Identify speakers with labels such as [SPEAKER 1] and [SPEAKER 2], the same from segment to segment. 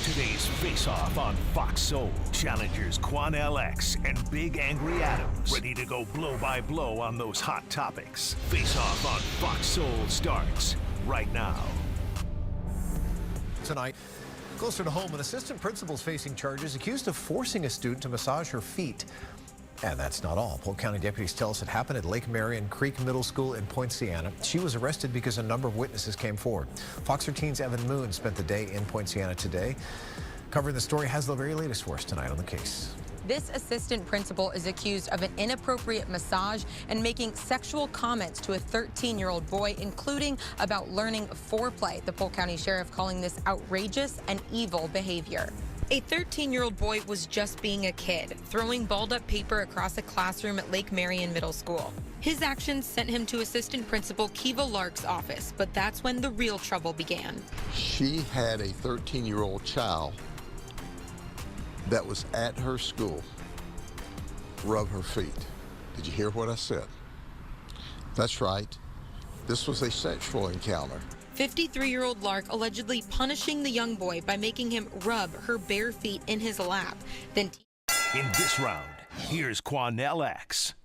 [SPEAKER 1] Today's face-off on Fox Soul. Challengers Quan LX and Big Angry Adams ready to go blow by blow on those hot topics. Face-off on Fox Soul starts right now.
[SPEAKER 2] Tonight, closer to home, an assistant principal is facing charges accused of forcing a student to massage her feet. And that's not all. Polk County deputies tell us it happened at Lake Marion Creek Middle School in Poinciana. She was arrested because a number of witnesses came forward. Fox 13's Evan Moon spent the day in Poinciana today. Covering the story, has the very latest for us tonight on the case.
[SPEAKER 3] This assistant principal is accused of an inappropriate massage and making sexual comments to a 13-year-old boy, including about learning foreplay. The Polk County Sheriff calling this outrageous and evil behavior. A 13-year-old boy was just being a kid, throwing balled-up paper across a classroom at Lake Marion Middle School. His actions sent him to Assistant Principal Kiva Lark's office, but that's when the real trouble began.
[SPEAKER 4] She had a 13-year-old child that was at her school rub her feet. Did you hear what I said? That's right. This was a sexual encounter.
[SPEAKER 3] 53-year-old Lark allegedly punishing the young boy by making him rub her bare feet in his lap. Then
[SPEAKER 1] In this round, here's Quan LX.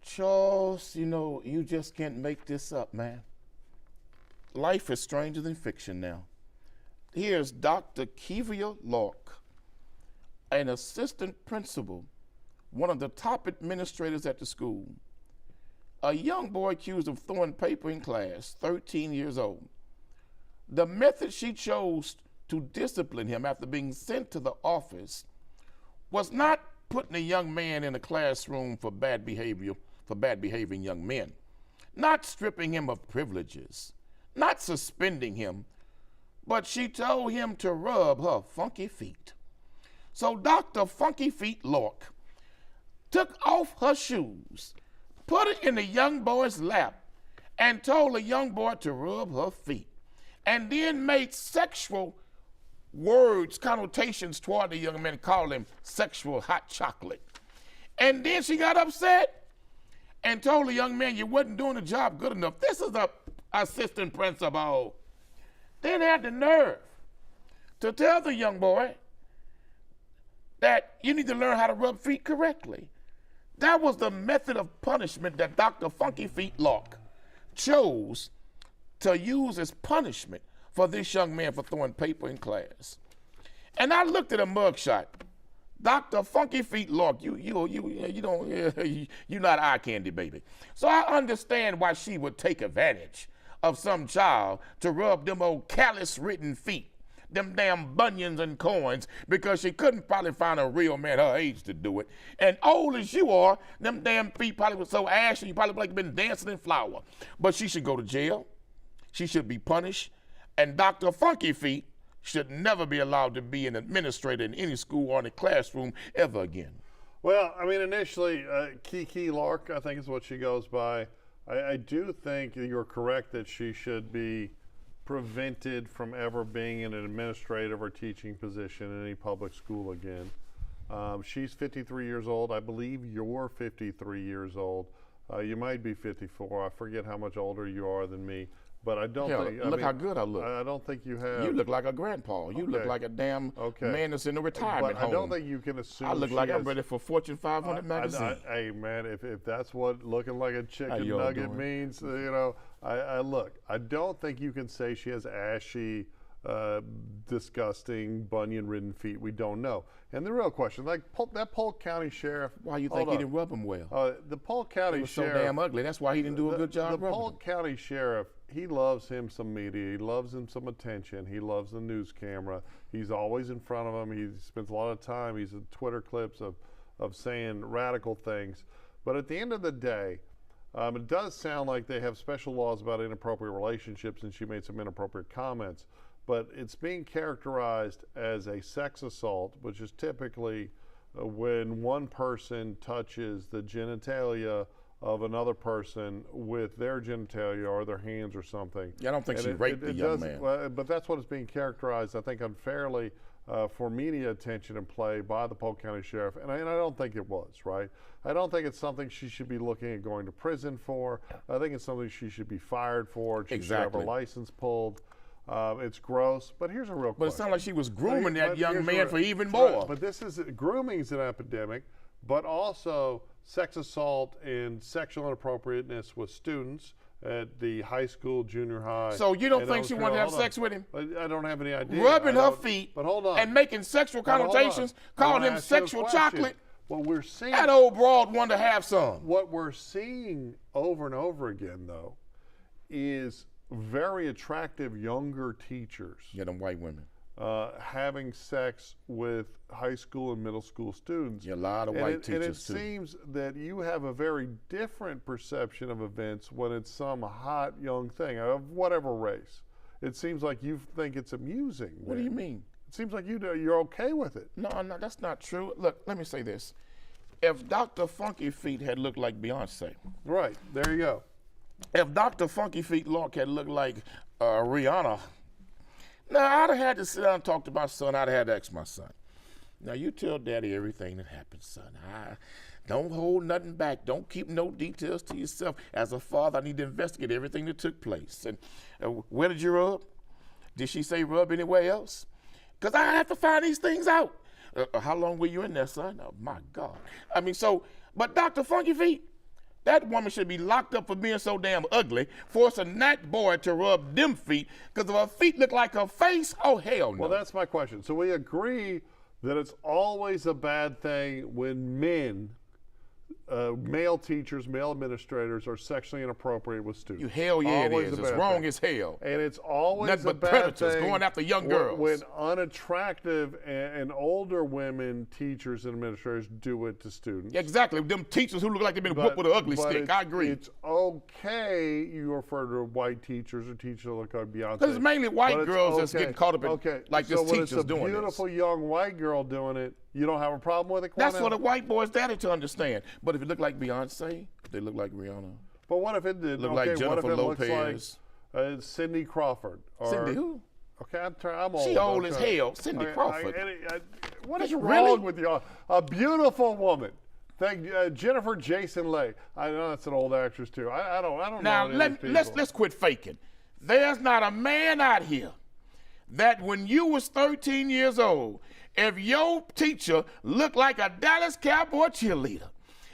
[SPEAKER 5] Charles, you know, you just can't make this up, man. Life is stranger than fiction now. Here's Dr. Kiva Lark, an assistant principal, one of the top administrators at the school. A young boy accused of throwing paper in class, 13 years old. The method she chose to discipline him after being sent to the office was not putting a young man in a classroom for bad behaving young men, not stripping him of privileges, not suspending him, but she told him to rub her funky feet. So Dr. Funky Feet Lark took off her shoes, put it in the young boy's lap, and told the young boy to rub her feet, and then made sexual words, connotations toward the young man, called him sexual hot chocolate. And then she got upset and told the young man, you wasn't doing the job good enough. This is a assistant principal. Then had the nerve to tell the young boy that you need to learn how to rub feet correctly. That was the method of punishment that Dr. Funky Feet Lark chose to use as punishment for this young man for throwing paper in class. And I looked at a mugshot. Dr. Funky Feet Lark, you're not eye candy, baby. So I understand why she would take advantage of some child to rub them old callus-ridden feet, them damn bunions and coins, because she couldn't probably find a real man her age to do it. And old as you are, them damn feet probably were so ashy, you probably like been dancing in flour. But she should go to jail. She should be punished. And Dr. Funky Feet should never be allowed to be an administrator in any school or in a classroom ever again.
[SPEAKER 6] Well, I mean, initially, Kiki Lark, I think is what she goes by. I do think you're correct that she should be prevented from ever being in an administrative or teaching position in any public school again. She's 53 years old. I believe you're 53 years old. You might be 54. I forget how much older you are than me. But I don't think.
[SPEAKER 5] Look how good I look.
[SPEAKER 6] I don't think you have.
[SPEAKER 5] You look like a grandpa. You look like a damn man that's in a retirement home.
[SPEAKER 6] I don't think you can assume.
[SPEAKER 5] I look like I'm ready for Fortune 500 magazine.
[SPEAKER 6] Hey man, if that's what looking like a chicken nugget means, you know, I don't think you can say she has ashy, disgusting, bunion-ridden feet. We don't know. And the real question, like that Polk County Sheriff.
[SPEAKER 5] Why you think he didn't rub them well?
[SPEAKER 6] The Polk County Sheriff.
[SPEAKER 5] So damn ugly. That's why he didn't do a good job.
[SPEAKER 6] The Polk County Sheriff. He loves him some media. He loves him some attention. He loves the news camera. He's always in front of him. He spends a lot of time. He's in Twitter clips of saying radical things. But at the end of the day, it does sound like they have special laws about inappropriate relationships, and she made some inappropriate comments. But it's being characterized as a sex assault, which is typically when one person touches the genitalia of another person with their genitalia or their hands or something.
[SPEAKER 5] Yeah, I don't think she raped the young man.
[SPEAKER 6] Well, but that's what it's being characterized, I think, unfairly for media attention and play by the Polk County Sheriff. And I don't think it was, right? I don't think it's something she should be looking at going to prison for. I think it's something she should be fired for. She should have her license pulled. It's gross, but here's a real
[SPEAKER 5] But
[SPEAKER 6] question.
[SPEAKER 5] it sounds like she was grooming that
[SPEAKER 6] But
[SPEAKER 5] young
[SPEAKER 6] here's
[SPEAKER 5] man
[SPEAKER 6] a-
[SPEAKER 5] for even
[SPEAKER 6] right,
[SPEAKER 5] more.
[SPEAKER 6] But grooming is an epidemic, but also sex assault and sexual inappropriateness with students at the high school, junior high.
[SPEAKER 5] So you don't
[SPEAKER 6] and
[SPEAKER 5] think she wanted to have
[SPEAKER 6] hold on.
[SPEAKER 5] sex with him?
[SPEAKER 6] I don't have any idea.
[SPEAKER 5] Rubbing
[SPEAKER 6] I
[SPEAKER 5] her
[SPEAKER 6] don't-
[SPEAKER 5] feet
[SPEAKER 6] but hold on.
[SPEAKER 5] and making sexual
[SPEAKER 6] But hold on.
[SPEAKER 5] connotations,
[SPEAKER 6] I
[SPEAKER 5] calling
[SPEAKER 6] wanna
[SPEAKER 5] him
[SPEAKER 6] ask you a
[SPEAKER 5] sexual
[SPEAKER 6] question.
[SPEAKER 5] chocolate.
[SPEAKER 6] What we're seeing,
[SPEAKER 5] That old broad wanted to have some.
[SPEAKER 6] what we're seeing over and over again, though, is very attractive younger teachers
[SPEAKER 5] Yeah, them white women.
[SPEAKER 6] having sex with high school and middle school students.
[SPEAKER 5] Yeah, a lot of
[SPEAKER 6] And
[SPEAKER 5] white
[SPEAKER 6] it
[SPEAKER 5] teachers, too.
[SPEAKER 6] seems that you have a very different perception of events when it's some hot young thing of whatever race. It seems like you think it's amusing.
[SPEAKER 5] What do you mean?
[SPEAKER 6] It seems like you're okay with it.
[SPEAKER 5] No, that's not true. Look, let me say this. If Dr. Funky Feet had looked like Beyonce,
[SPEAKER 6] Right, there you go.
[SPEAKER 5] if Dr. Funky Feet Locke had looked like Rihanna, now I'd have had to sit down and talk to my son. I'd have had to ask my son. Now you tell Daddy everything that happened, son. Don't hold nothing back. Don't keep no details to yourself. As a father, I need to investigate everything that took place. And where did you rub? Did she say rub anywhere else? Because I have to find these things out. How long were you in there, son? Oh, my God. I mean, but Dr. Funky Feet, that woman should be locked up for being so damn ugly, forcing that boy to rub them feet, because if her feet look like her face, oh, hell no.
[SPEAKER 6] Well, that's my question. So we agree that it's always a bad thing when men, male teachers, male administrators are sexually inappropriate with students.
[SPEAKER 5] Hell yeah,
[SPEAKER 6] Always
[SPEAKER 5] it is.
[SPEAKER 6] a
[SPEAKER 5] It's
[SPEAKER 6] bad
[SPEAKER 5] wrong
[SPEAKER 6] thing.
[SPEAKER 5] as hell.
[SPEAKER 6] And it's always
[SPEAKER 5] Nothing
[SPEAKER 6] a
[SPEAKER 5] but
[SPEAKER 6] bad
[SPEAKER 5] predators
[SPEAKER 6] thing
[SPEAKER 5] going after young
[SPEAKER 6] when-
[SPEAKER 5] girls.
[SPEAKER 6] When unattractive and older women, teachers and administrators do it to students.
[SPEAKER 5] Exactly. Them teachers who look like they've been whooped with an ugly stick. I agree.
[SPEAKER 6] It's okay you refer to white teachers or teachers that look like Beyonce.
[SPEAKER 5] Because it's mainly white
[SPEAKER 6] But it's
[SPEAKER 5] girls that's getting caught up in, like
[SPEAKER 6] so
[SPEAKER 5] this
[SPEAKER 6] when
[SPEAKER 5] teacher's
[SPEAKER 6] it's a
[SPEAKER 5] doing this.
[SPEAKER 6] beautiful young white girl doing it, you don't have a problem with it?
[SPEAKER 5] That's
[SPEAKER 6] Cornell?
[SPEAKER 5] for the white boys' daddy to understand. But if it looked like Beyonce, they look like Rihanna.
[SPEAKER 6] But what if it did?
[SPEAKER 5] Look
[SPEAKER 6] okay,
[SPEAKER 5] like
[SPEAKER 6] what if
[SPEAKER 5] Jennifer
[SPEAKER 6] it
[SPEAKER 5] Lopez.
[SPEAKER 6] looks like Cindy Crawford? Or,
[SPEAKER 5] Cindy who?
[SPEAKER 6] Okay, I'm old.
[SPEAKER 5] She old as
[SPEAKER 6] okay.
[SPEAKER 5] hell. Cindy Crawford.
[SPEAKER 6] What is
[SPEAKER 5] Really?
[SPEAKER 6] wrong with you? A beautiful woman. Thank Jennifer Jason Leigh. I know that's an old actress too. I don't
[SPEAKER 5] Now
[SPEAKER 6] know. any of these people.
[SPEAKER 5] let's quit faking. There's not a man out here that when you was 13 years old, if your teacher looked like a Dallas Cowboy cheerleader,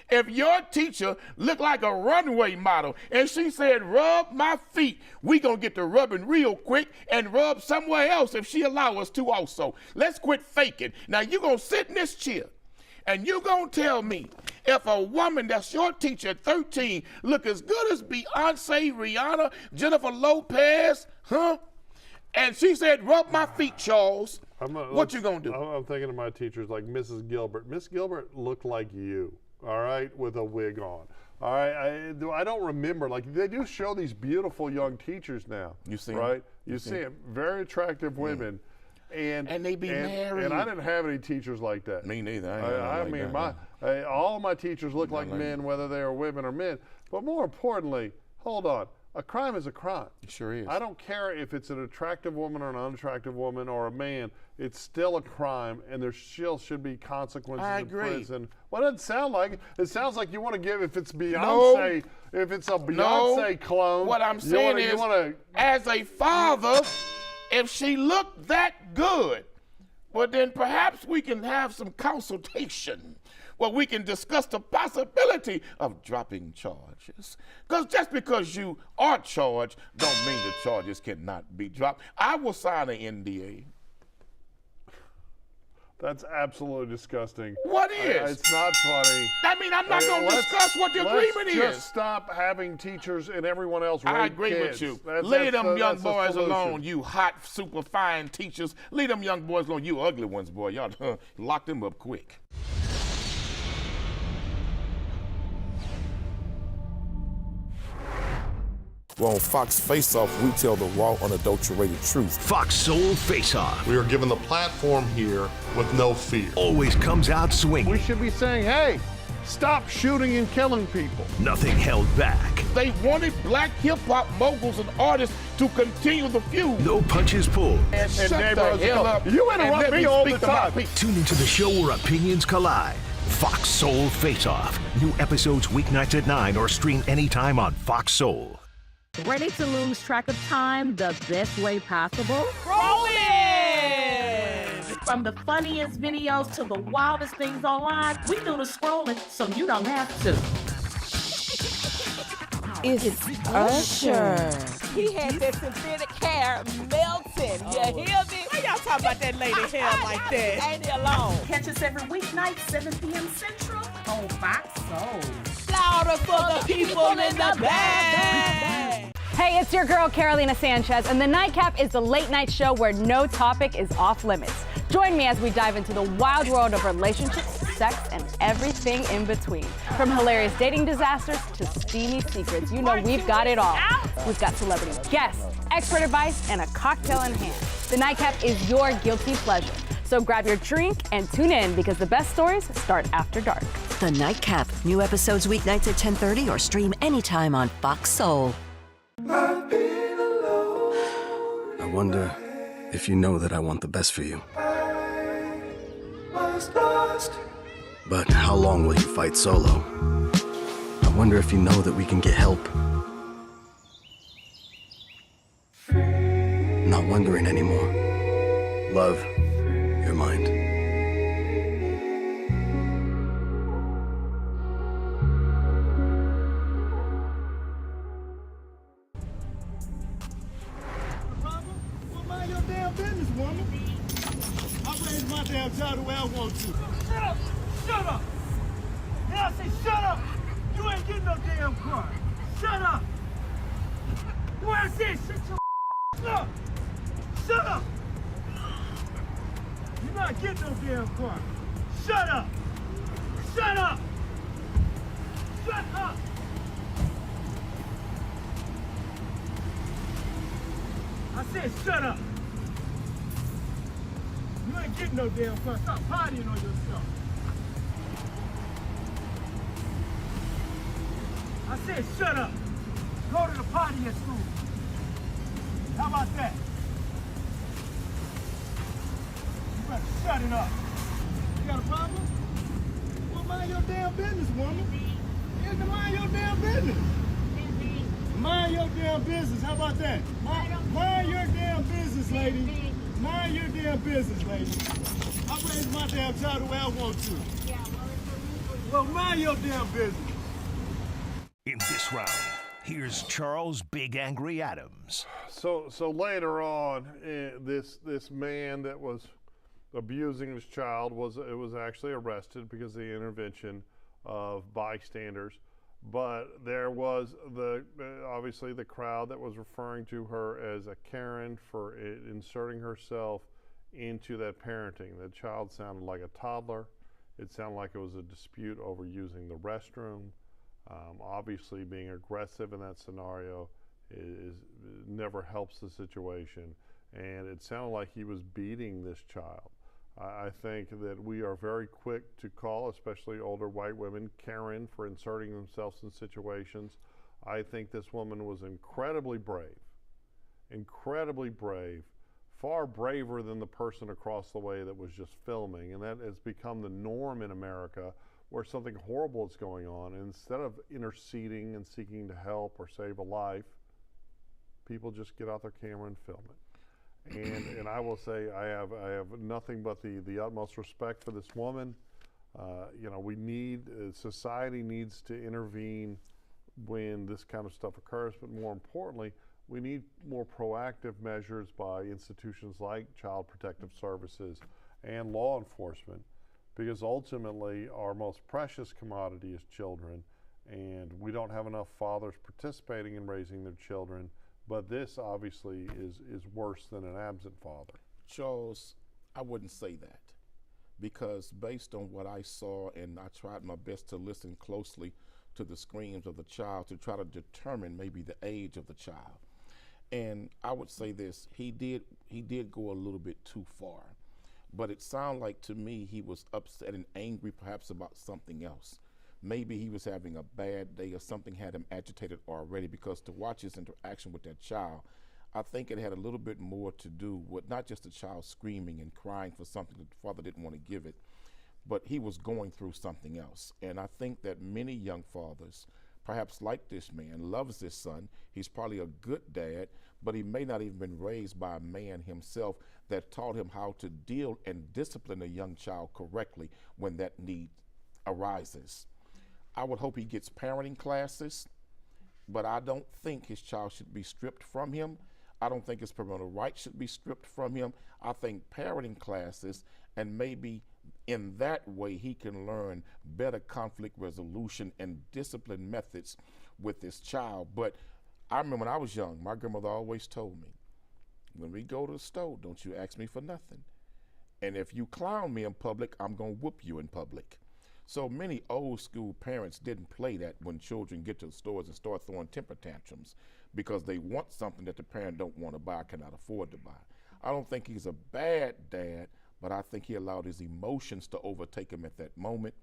[SPEAKER 5] if your teacher looked like a runway model and she said, rub my feet, we gonna get to rubbing real quick and rub somewhere else if she allow us to also. Let's quit faking. Now you gonna sit in this chair and you gonna tell me if a woman that's your teacher at 13 look as good as Beyonce, Rihanna, Jennifer Lopez, huh? And she said, rub my feet, Charles. What you gonna do?
[SPEAKER 6] I'm thinking of my teachers like Mrs. Gilbert. Miss Gilbert looked like you, all right, with a wig on. All right, I don't remember. Like, they do show these beautiful young teachers now.
[SPEAKER 5] You see 'em?
[SPEAKER 6] right? You see them, very attractive women. And
[SPEAKER 5] they be married.
[SPEAKER 6] And I didn't have any teachers like that.
[SPEAKER 5] Me neither.
[SPEAKER 6] I mean, all my teachers look like men, whether they are women or men. But more importantly, hold on. A crime is a crime.
[SPEAKER 5] It sure is.
[SPEAKER 6] I don't care if it's an attractive woman or an unattractive woman or a man. It's still a crime, and there still should be consequences
[SPEAKER 5] I
[SPEAKER 6] in
[SPEAKER 5] agree.
[SPEAKER 6] prison. What does it sound like? It sounds like you want to give, if it's Beyonce, if it's a Beyonce clone.
[SPEAKER 5] What I'm saying is, as a father, if she looked that good, well, then perhaps we can have some consultation where we can discuss the possibility of dropping charges. Because just because you are charged don't mean the charges cannot be dropped. I will sign an NDA.
[SPEAKER 6] That's absolutely disgusting.
[SPEAKER 5] What is?
[SPEAKER 6] It's not funny.
[SPEAKER 5] I mean, I'm not going to discuss what the agreement
[SPEAKER 6] Let's just
[SPEAKER 5] is.
[SPEAKER 6] stop having teachers and everyone else rape
[SPEAKER 5] I agree
[SPEAKER 6] kids.
[SPEAKER 5] with you.
[SPEAKER 6] That's
[SPEAKER 5] Leave them young
[SPEAKER 6] the
[SPEAKER 5] boys
[SPEAKER 6] solution.
[SPEAKER 5] alone, you hot, super fine teachers. Leave them young boys alone, you ugly ones, boy. Y'all lock them up quick.
[SPEAKER 7] Well, on Fox Face Off, we tell the raw, unadulterated truth.
[SPEAKER 1] Fox Soul Face-Off
[SPEAKER 8] We are given the platform here with no fear.
[SPEAKER 1] always comes out swinging.
[SPEAKER 6] We should be saying, hey, stop shooting and killing people.
[SPEAKER 1] Nothing held back.
[SPEAKER 5] They wanted black hip-hop moguls and artists to continue the feud.
[SPEAKER 1] No punches pulled.
[SPEAKER 5] And shut the
[SPEAKER 6] neighborhoods
[SPEAKER 5] hell
[SPEAKER 6] go,
[SPEAKER 5] up.
[SPEAKER 6] "You
[SPEAKER 5] and
[SPEAKER 6] interrupt
[SPEAKER 5] let
[SPEAKER 6] me all
[SPEAKER 5] speak
[SPEAKER 6] the
[SPEAKER 5] to my
[SPEAKER 6] time."
[SPEAKER 5] people.
[SPEAKER 1] Tune into the show where opinions collide. Fox Soul Face-Off. New episodes weeknights at 9 or stream anytime on Fox Soul.
[SPEAKER 9] Ready to lose track of time the best way possible?
[SPEAKER 10] Rolling!
[SPEAKER 9] From the funniest videos to the wildest things online, we do the scrolling so you don't have to.
[SPEAKER 10] It's Usher. He had that synthetic hair melting. You hear me? Why y'all talking about that lady hair like that? Ain't he alone?
[SPEAKER 9] Catch us every weeknight, 7 p.m. Central on Fox Soul.
[SPEAKER 10] Louder for the people in the back.
[SPEAKER 11] Hey, it's your girl Carolina Sanchez, and The Nightcap is the late night show where no topic is off limits. Join me as we dive into the wild world of relationships, sex, and everything in between. From hilarious dating disasters to steamy secrets, you know we've got it all. We've got celebrity guests, expert advice, and a cocktail in hand. The Nightcap is your guilty pleasure. So grab your drink and tune in because the best stories start after dark.
[SPEAKER 12] The Nightcap. New episodes weeknights at 10:30 or stream anytime on Fox Soul.
[SPEAKER 13] I wonder if you know that I want the best for you. But how long will you fight solo? I wonder if you know that we can get help. Not wondering anymore. Love, your mind.
[SPEAKER 14] Mind your damn business, woman. I raise my damn child the way I want to. Shut up! Shut up! And I say shut up! You ain't getting no damn car. Shut up! Boy, I said shut your up! Shut up! You're not getting no damn car. Shut up! Shut up! Shut up! I said shut up! You ain't getting no damn car. Stop partying on yourself. I said shut up! Go to the party at school. How about that? You better shut it up. You got a problem? Well, mind your damn business, woman. You have to mind your damn business. Mind your damn business. How about that? Mind your damn business, lady. Mind your damn business, lady. I raise my damn child the way I want to. Well, mind your damn business.
[SPEAKER 1] In this round, here's Charles Big Angry Adams.
[SPEAKER 6] So later on, this man that was abusing his child was actually arrested because of the intervention of bystanders. But there was obviously the crowd that was referring to her as a Karen for inserting herself into that parenting. The child sounded like a toddler. It sounded like it was a dispute over using the restroom. Obviously, being aggressive in that scenario never helps the situation. And it sounded like he was beating this child. I think that we are very quick to call, especially older white women, Karen for inserting themselves in situations. I think this woman was incredibly brave, far braver than the person across the way that was just filming. And that has become the norm in America, where something horrible is going on. And instead of interceding and seeking to help or save a life, people just get out their camera and film it. And I will say I have nothing but the utmost respect for this woman. Society needs to intervene when this kind of stuff occurs, but more importantly, we need more proactive measures by institutions like Child Protective Services and law enforcement, because ultimately our most precious commodity is children, and we don't have enough fathers participating in raising their children. But this obviously is worse than an absent father.
[SPEAKER 5] Charles, I wouldn't say that, because based on what I saw, and I tried my best to listen closely to the screams of the child to try to determine maybe the age of the child. And I would say this, he did go a little bit too far, but it sounded like to me he was upset and angry perhaps about something else. Maybe he was having a bad day or something had him agitated already, because to watch his interaction with that child, I think it had a little bit more to do with not just the child screaming and crying for something that the father didn't want to give it, but he was going through something else. And I think that many young fathers perhaps like this man, loves this son. He's probably a good dad, but he may not even been raised by a man himself that taught him how to deal and discipline a young child correctly when that need arises. I would hope he gets parenting classes, but I don't think his child should be stripped from him. I don't think his parental rights should be stripped from him. I think parenting classes, and maybe in that way he can learn better conflict resolution and discipline methods with his child. But I remember when I was young, my grandmother always told me, when we go to the store, don't you ask me for nothing. And if you clown me in public, I'm gonna whoop you in public. So many old school parents didn't play that when children get to the stores and start throwing temper tantrums because they want something that the parent don't want to buy, cannot afford to buy. I don't think he's a bad dad, but I think he allowed his emotions to overtake him at that moment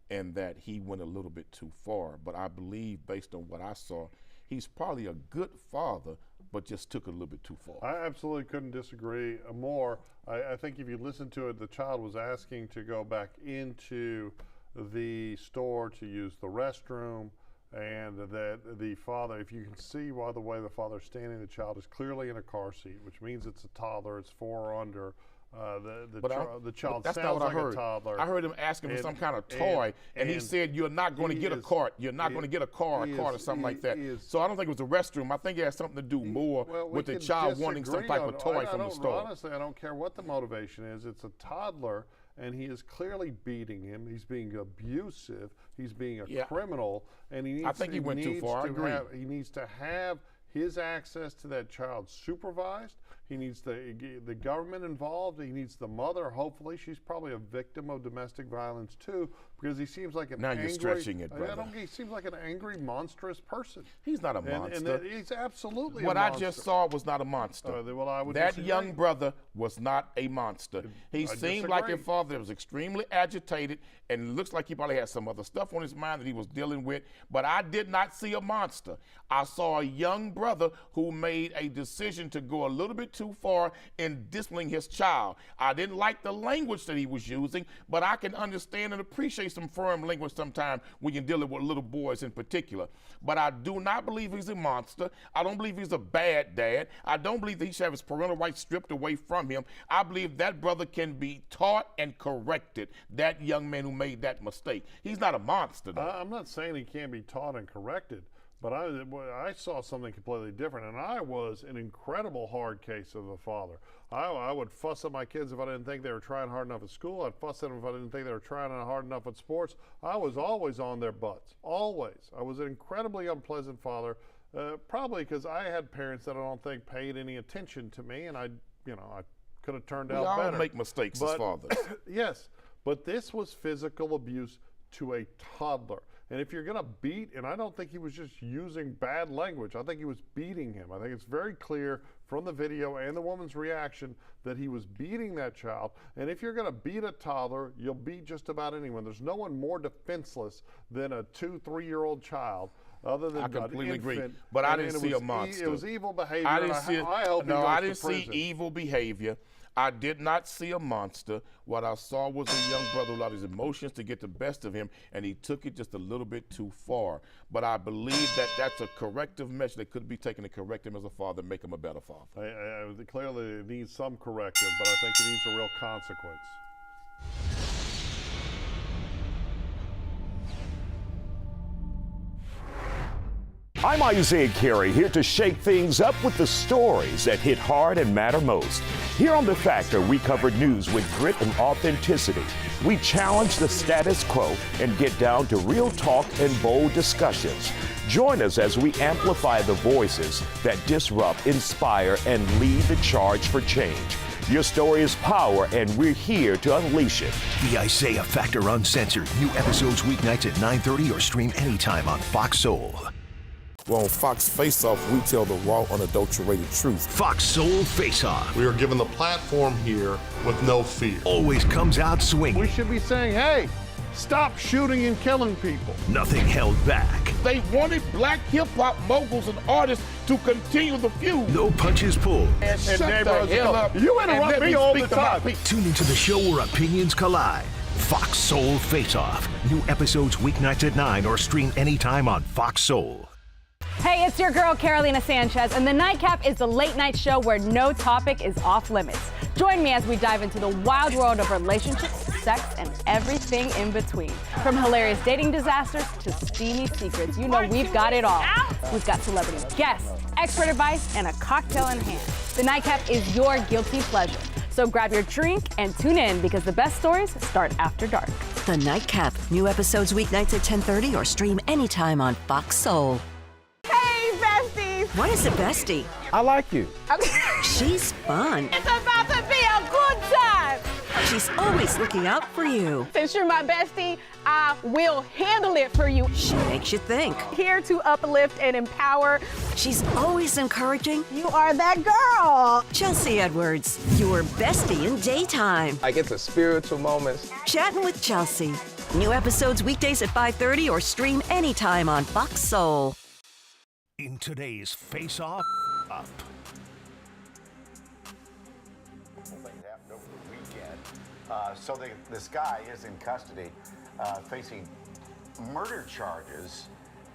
[SPEAKER 5] and that he went a little bit too far. But I believe, based on what I saw, he's probably a good father, but just took it a little bit too far.
[SPEAKER 6] I absolutely couldn't disagree more. I think if you listen to it, the child was asking to go back into the store to use the restroom, and that the father, if you can see by the way the father's standing, the child is clearly in a car seat, which means it's a toddler, it's 4 or under. The child
[SPEAKER 5] that's
[SPEAKER 6] sounds
[SPEAKER 5] not what
[SPEAKER 6] like
[SPEAKER 5] I heard.
[SPEAKER 6] a toddler.
[SPEAKER 5] I heard him asking for some kind of toy, and he said, "You're not going to get a cart. You're not going to get a car, or something like that." So I don't think it was a restroom. I think it has something to do more with the child wanting some type of toy from the store.
[SPEAKER 6] Honestly, I don't care what the motivation is. It's a toddler, and he is clearly beating him. He's being abusive. He's being a criminal, and he needs.
[SPEAKER 5] I think he went too far. I agree.
[SPEAKER 6] He needs to have his access to that child supervised. He needs the government involved. He needs the mother. Hopefully, she's probably a victim of domestic violence too, because he seems like an angry.
[SPEAKER 5] You're stretching it, brother.
[SPEAKER 6] He seems like an angry, monstrous person.
[SPEAKER 5] He's not a monster.
[SPEAKER 6] And he's absolutely
[SPEAKER 5] what
[SPEAKER 6] a monster.
[SPEAKER 5] I just saw was not a monster. That young brother was not a monster. He seemed like a father that was extremely agitated, and looks like he probably had some other stuff on his mind that he was dealing with. But I did not see a monster. I saw a young brother who made a decision to go a little bit too far in disciplining his child. I didn't like the language that he was using, but I can understand and appreciate some firm language sometimes when you're dealing with little boys in particular. But I do not believe he's a monster. I don't believe he's a bad dad. I don't believe that he should have his parental rights stripped away from him. I believe that brother can be taught and corrected, that young man who made that mistake. He's not a monster, though.
[SPEAKER 6] I'm not saying he can't be taught and corrected, but I saw something completely different, and I was an incredible hard case of a father. I would fuss at my kids if I didn't think they were trying hard enough at school. I'd fuss at them if I didn't think they were trying hard enough at sports. I was always on their butts, always. I was an incredibly unpleasant father, probably because I had parents that I don't think paid any attention to me, and I could have turned out better.
[SPEAKER 5] We all make mistakes as fathers.
[SPEAKER 6] Yes, but this was physical abuse to a toddler. And if you're going to beat, and I don't think he was just using bad language, I think he was beating him. I think it's very clear from the video and the woman's reaction that he was beating that child. And if you're going to beat a toddler, you'll beat just about anyone. There's no one more defenseless than a 2-3-year-old child. Other than
[SPEAKER 5] I completely agree,
[SPEAKER 6] infant.
[SPEAKER 5] but I didn't see a monster.
[SPEAKER 6] It was evil behavior.
[SPEAKER 5] I didn't see. I didn't see
[SPEAKER 6] prison.
[SPEAKER 5] evil behavior. I did not see a monster. What I saw was a young brother who allowed his emotions to get the best of him, and he took it just a little bit too far. But I believe that that's a corrective measure that could be taken to correct him as a father, make him a better father.
[SPEAKER 6] Clearly, it needs some corrective, but I think it needs a real consequence.
[SPEAKER 15] I'm Isaiah Carey, here to shake things up with the stories that hit hard and matter most. Here on The Factor, we cover news with grit and authenticity. We challenge the status quo and get down to real talk and bold discussions. Join us as we amplify the voices that disrupt, inspire, and lead the charge for change. Your story is power, and we're here to unleash it.
[SPEAKER 1] The Isaiah Factor Uncensored. New episodes weeknights at 9:30 or stream anytime on Fox Soul.
[SPEAKER 7] Well, on Fox Face-Off, we tell the raw, unadulterated truth.
[SPEAKER 1] Fox Soul Face-Off.
[SPEAKER 8] We are given the platform here with no fear.
[SPEAKER 1] Always comes out swinging.
[SPEAKER 6] We should be saying, hey, stop shooting and killing people.
[SPEAKER 1] Nothing held back.
[SPEAKER 5] They wanted black hip-hop moguls and artists to continue the feud.
[SPEAKER 1] No punches pulled.
[SPEAKER 5] And shut the hell up.
[SPEAKER 6] You interrupt me all the time.
[SPEAKER 1] Tune into the show where opinions collide. Fox Soul Face-Off. New episodes weeknights at 9 or stream anytime on Fox Soul.
[SPEAKER 11] Hey, it's your girl Carolina Sanchez, and The Nightcap is the late night show where no topic is off limits. Join me as we dive into the wild world of relationships, sex, and everything in between. From hilarious dating disasters to steamy secrets, you know we've got it all. We've got celebrity guests, expert advice, and a cocktail in hand. The Nightcap is your guilty pleasure. So grab your drink and tune in because the best stories start after dark.
[SPEAKER 12] The Nightcap. New episodes weeknights at 10:30 or stream anytime on Fox Soul.
[SPEAKER 10] Hey, besties!
[SPEAKER 12] What is a bestie?
[SPEAKER 16] I like you.
[SPEAKER 12] She's fun.
[SPEAKER 10] It's about to be a good time!
[SPEAKER 12] She's always looking out for you.
[SPEAKER 10] Since you're my bestie, I will handle it for you.
[SPEAKER 12] She makes you think.
[SPEAKER 10] Here to uplift and empower.
[SPEAKER 12] She's always encouraging.
[SPEAKER 10] You are that girl.
[SPEAKER 12] Chelsea Edwards, your bestie in daytime.
[SPEAKER 16] I get the spiritual moments.
[SPEAKER 12] Chatting with Chelsea. New episodes weekdays at 5:30 or stream anytime on Fox Soul.
[SPEAKER 1] In today's Face-Off Up.
[SPEAKER 17] So this guy is in custody, facing murder charges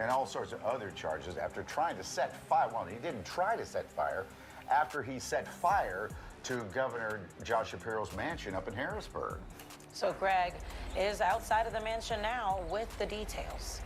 [SPEAKER 17] and all sorts of other charges after trying to set fire. Well, he didn't try to set fire after he set fire to Governor Josh Shapiro's mansion up in Harrisburg.
[SPEAKER 18] So Greg is outside of the mansion now with the details.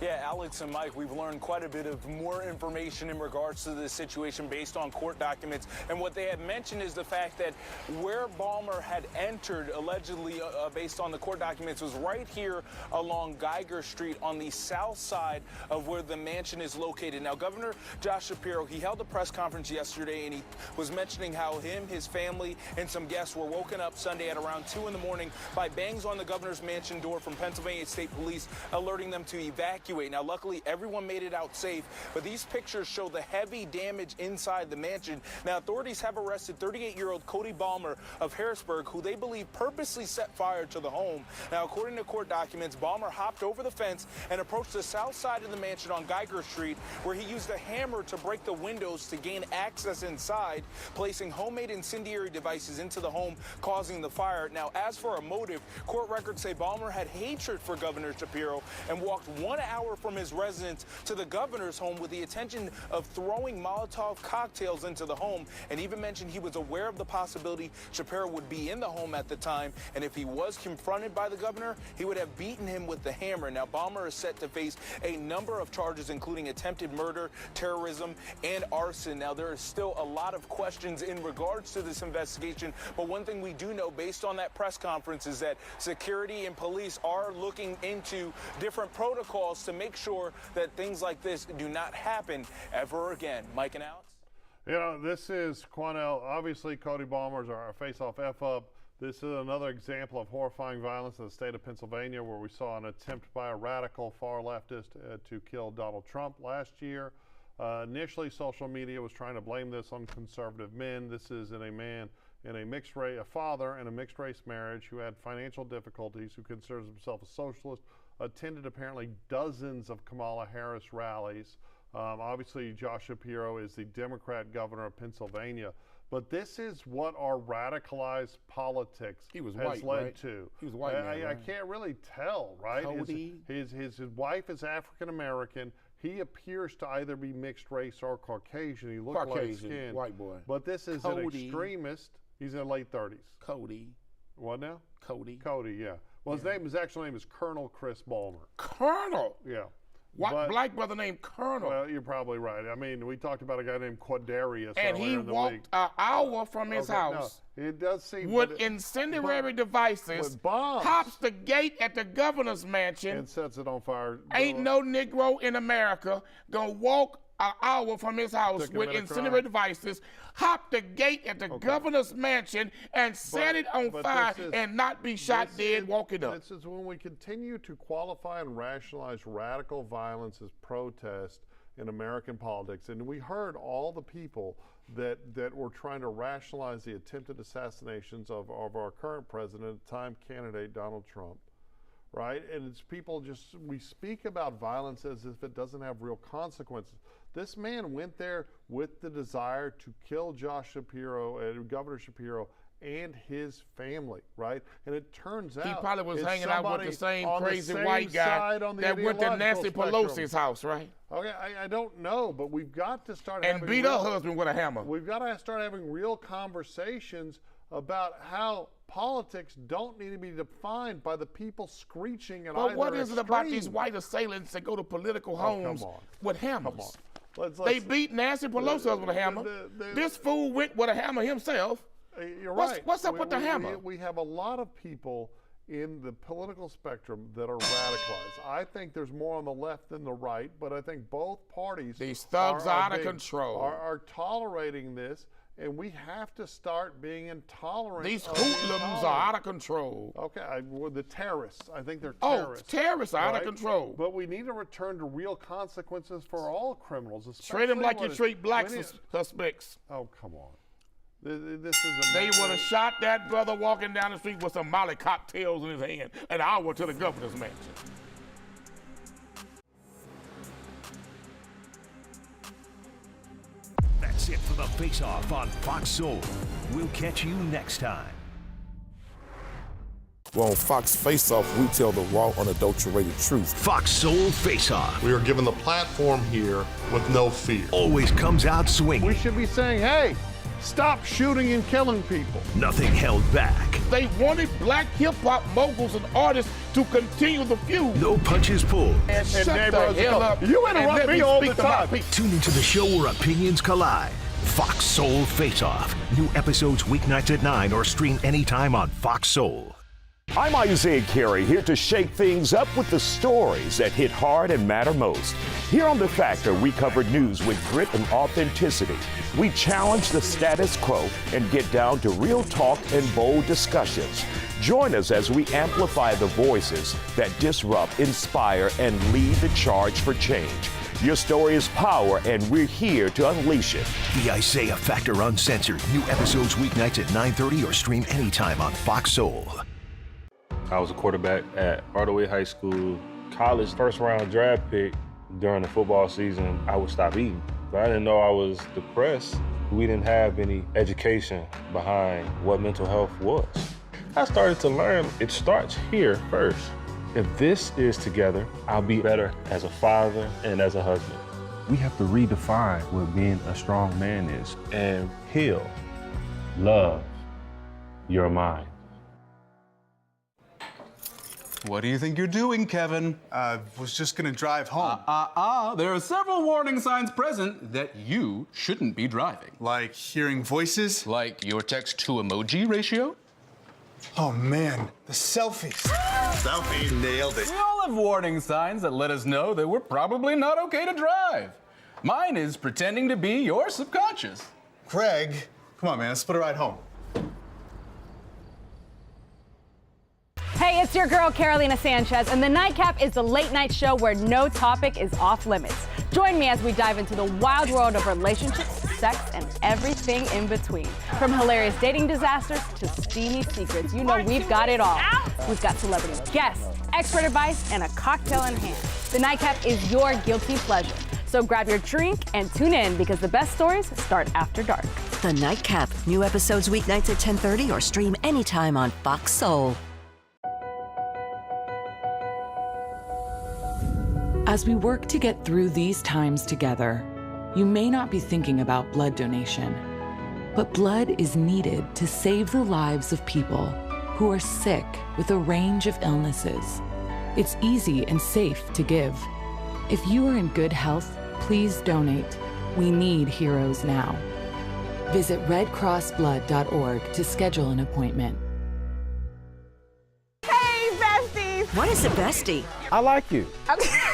[SPEAKER 19] Yeah, Alex and Mike, we've learned quite a bit of more information in regards to this situation based on court documents. And what they had mentioned is the fact that where Balmer had entered, allegedly based on the court documents, was right here along Geiger Street on the south side of where the mansion is located. Now, Governor Josh Shapiro, he held a press conference yesterday and he was mentioning how him, his family, and some guests were woken up Sunday at around 2 in the morning by bangs on the governor's mansion door from Pennsylvania State Police, alerting them to evacuate. Now, luckily, everyone made it out safe, but these pictures show the heavy damage inside the mansion. Now, authorities have arrested 38-year-old Cody Balmer of Harrisburg, who they believe purposely set fire to the home. Now, according to court documents, Balmer hopped over the fence and approached the south side of the mansion on Geiger Street, where he used a hammer to break the windows to gain access inside, placing homemade incendiary devices into the home, causing the fire. Now, as for a motive, court records say Balmer had hatred for Governor Shapiro and walked 1 hour from his residence to the governor's home with the intention of throwing Molotov cocktails into the home, and even mentioned he was aware of the possibility Shapiro would be in the home at the time, and if he was confronted by the governor, he would have beaten him with the hammer. Now, Balmer is set to face a number of charges, including attempted murder, terrorism, and arson. Now, there is still a lot of questions in regards to this investigation, but one thing we do know based on that press conference is that security and police are looking into different protocols to make sure that things like this do not happen ever again. Mike and Alex?
[SPEAKER 6] You know, this is Quanell. Obviously, Cody Balmer's our face-off F-up. This is another example of horrifying violence in the state of Pennsylvania, where we saw an attempt by a radical far leftist to kill Donald Trump last year. Initially, social media was trying to blame this on conservative men. This is in a man in a mixed race, a father in a mixed race marriage who had financial difficulties, who considers himself a socialist, attended apparently dozens of Kamala Harris rallies. Obviously, Josh Shapiro is the Democrat governor of Pennsylvania. But this is what our radicalized politics has led to.
[SPEAKER 5] He was white, man,
[SPEAKER 6] I can't really tell, right? His wife is African American. He appears to either be mixed race or Caucasian. He looks light skinned.
[SPEAKER 5] White boy.
[SPEAKER 6] But this is an extremist. He's in the late 30s.
[SPEAKER 5] Cody.
[SPEAKER 6] What now?
[SPEAKER 5] Cody.
[SPEAKER 6] Cody, yeah. Well, his actual name is Colonel Chris Balmer.
[SPEAKER 5] Colonel?
[SPEAKER 6] Yeah.
[SPEAKER 5] Black brother named Colonel.
[SPEAKER 6] Well, you're probably right. I mean, we talked about a guy named Quadarius.
[SPEAKER 5] And he walked an hour from his house.
[SPEAKER 6] No, it does seem
[SPEAKER 5] with incendiary devices,
[SPEAKER 6] with bombs,
[SPEAKER 5] hops the gate at the governor's mansion,
[SPEAKER 6] and sets it on fire.
[SPEAKER 5] Ain't no Negro in America gonna walk an hour from his house with incendiary devices, hop the gate at the governor's mansion, and set it on fire and not be shot dead walking up.
[SPEAKER 6] This is when we continue to qualify and rationalize radical violence as protest in American politics. And we heard all the people that were trying to rationalize the attempted assassinations of our current president, at the time candidate Donald Trump. Right? And it's people we speak about violence as if it doesn't have real consequences. This man went there with the desire to kill Josh Shapiro, Governor Shapiro, and his family, right? And it turns out
[SPEAKER 20] he probably was
[SPEAKER 6] it's
[SPEAKER 20] hanging out with the same
[SPEAKER 6] on
[SPEAKER 20] crazy
[SPEAKER 6] the same
[SPEAKER 20] white guy
[SPEAKER 6] side on the
[SPEAKER 20] that went to Nancy
[SPEAKER 6] ideological
[SPEAKER 20] Pelosi's
[SPEAKER 6] spectrum.
[SPEAKER 20] house, right?
[SPEAKER 6] Okay, I don't know, but we've got to start
[SPEAKER 20] And
[SPEAKER 6] having
[SPEAKER 20] beat her husband with a hammer.
[SPEAKER 6] We've got to start having real conversations about how politics don't need to be defined by the people screeching at
[SPEAKER 20] But
[SPEAKER 6] either
[SPEAKER 20] what is it about
[SPEAKER 6] extreme.
[SPEAKER 20] these white assailants that go to political homes
[SPEAKER 6] come on.
[SPEAKER 20] with hammers?
[SPEAKER 6] Come on.
[SPEAKER 20] They beat Nancy Pelosi's husband with a hammer. This fool went with a hammer himself.
[SPEAKER 6] You're right.
[SPEAKER 20] What's up with the hammer?
[SPEAKER 6] We have a lot of people in the political spectrum that are radicalized. I think there's more on the left than the right, but I think both parties
[SPEAKER 20] These thugs are out of control.
[SPEAKER 6] Are tolerating this, and we have to start being intolerant.
[SPEAKER 20] These
[SPEAKER 6] of
[SPEAKER 20] hoodlums are out of control.
[SPEAKER 6] Okay, the terrorists. I think they're
[SPEAKER 20] Oh,
[SPEAKER 6] terrorists.
[SPEAKER 20] terrorists are out of
[SPEAKER 6] right?
[SPEAKER 20] control.
[SPEAKER 6] But we need to return to real consequences for all criminals.
[SPEAKER 20] Treat them like you
[SPEAKER 6] especially
[SPEAKER 20] treat black
[SPEAKER 6] when it-
[SPEAKER 20] suspects.
[SPEAKER 6] Oh, come on. This is
[SPEAKER 20] They would have shot that brother walking down the street with some Molly cocktails in his hand an hour to the governor's mansion.
[SPEAKER 1] That's it for the Face Off on Fox Soul. We'll catch you next time.
[SPEAKER 7] Well, on Fox Face Off, we tell the raw, unadulterated truth.
[SPEAKER 1] Fox Soul Face Off
[SPEAKER 8] We are given the platform here with no fear.
[SPEAKER 1] always comes out swinging.
[SPEAKER 6] We should be saying, hey, stop shooting and killing people.
[SPEAKER 1] Nothing held back.
[SPEAKER 20] They wanted black hip-hop moguls and artists to continue the feud.
[SPEAKER 1] No punches pulled.
[SPEAKER 20] And shut the hell up.
[SPEAKER 6] You
[SPEAKER 20] and
[SPEAKER 6] interrupt
[SPEAKER 20] let
[SPEAKER 6] me all the
[SPEAKER 20] speak to
[SPEAKER 6] time.
[SPEAKER 20] my people.
[SPEAKER 1] Tune into the show where opinions collide. Fox Soul Face Off. New episodes weeknights at 9 or stream anytime on Fox Soul.
[SPEAKER 15] I'm Isaiah Carey, here to shake things up with the stories that hit hard and matter most. Here on The Factor, we cover news with grit and authenticity. We challenge the status quo and get down to real talk and bold discussions. Join us as we amplify the voices that disrupt, inspire, and lead the charge for change. Your story is power, and we're here to unleash it.
[SPEAKER 1] The Isaiah Factor Uncensored. New episodes weeknights at 9:30 or stream anytime on Fox Soul.
[SPEAKER 21] I was a quarterback at Hardaway High School. College first-round draft pick during the football season, I would stop eating. But I didn't know I was depressed. We didn't have any education behind what mental health was. I started to learn it starts here first. If this is together, I'll be better as a father and as a husband. We have to redefine what being a strong man is and heal, love your mind.
[SPEAKER 22] What do you think you're doing, Kevin?
[SPEAKER 23] Was just gonna drive home.
[SPEAKER 22] There are several warning signs present that you shouldn't be driving.
[SPEAKER 23] Like hearing voices?
[SPEAKER 22] Like your text-to-emoji ratio?
[SPEAKER 23] Oh man, the selfies. Selfie, nailed it.
[SPEAKER 22] We all have warning signs that let us know that we're probably not okay to drive. Mine is pretending to be your subconscious.
[SPEAKER 23] Craig, come on man, let's split a ride home.
[SPEAKER 11] Hey, it's your girl, Carolina Sanchez, and The Nightcap is the late night show where no topic is off limits. Join me as we dive into the wild world of relationships, sex, and everything in between. From hilarious dating disasters to steamy secrets, you know we've got it all. We've got celebrity guests, expert advice, and a cocktail in hand. The Nightcap is your guilty pleasure. So grab your drink and tune in because the best stories start after dark.
[SPEAKER 12] The Nightcap. New episodes weeknights at 10:30 or stream anytime on Fox Soul.
[SPEAKER 24] As we work to get through these times together, you may not be thinking about blood donation, but blood is needed to save the lives of people who are sick with a range of illnesses. It's easy and safe to give. If you are in good health, please donate. We need heroes now. Visit redcrossblood.org to schedule an appointment.
[SPEAKER 10] Hey, besties!
[SPEAKER 12] What is a bestie?
[SPEAKER 16] I like you.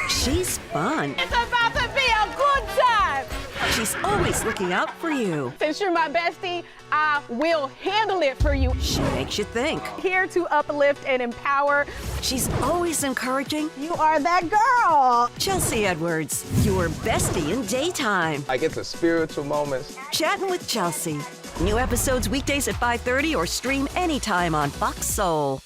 [SPEAKER 12] She's fun.
[SPEAKER 10] It's about to be a good time!
[SPEAKER 12] She's always looking out for you.
[SPEAKER 10] Since you're my bestie, I will handle it for you.
[SPEAKER 12] She makes you think.
[SPEAKER 10] Here to uplift and empower.
[SPEAKER 12] She's always encouraging.
[SPEAKER 10] You are that girl.
[SPEAKER 12] Chelsea Edwards, your bestie in daytime.
[SPEAKER 16] I get the spiritual moments.
[SPEAKER 12] Chatting with Chelsea. New episodes weekdays at 5:30 or stream anytime on Fox Soul.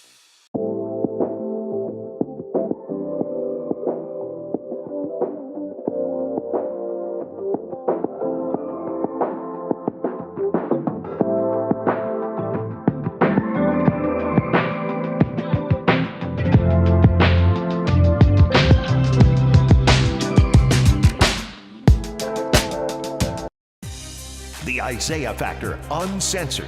[SPEAKER 1] Isaiah Factor Uncensored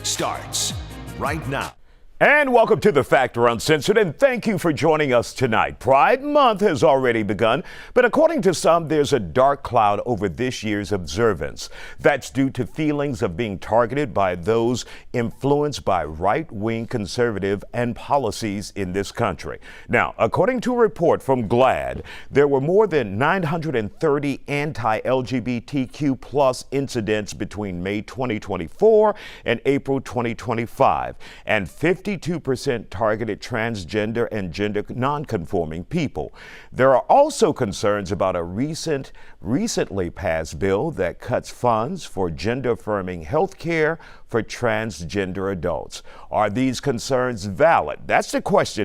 [SPEAKER 1] starts right now.
[SPEAKER 15] And welcome to The Factor Uncensored, and thank you for joining us tonight. Pride Month has already begun, but according to some, there's a dark cloud over this year's observance. That's due to feelings of being targeted by those influenced by right-wing conservative and policies in this country. Now, according to a report from GLAAD, there were more than 930 anti-LGBTQ plus incidents between May 2024 and April 2025, and 52% targeted transgender and gender nonconforming people. There are also concerns about a recently passed bill that cuts funds for gender-affirming health care for transgender adults. Are these concerns valid? That's the question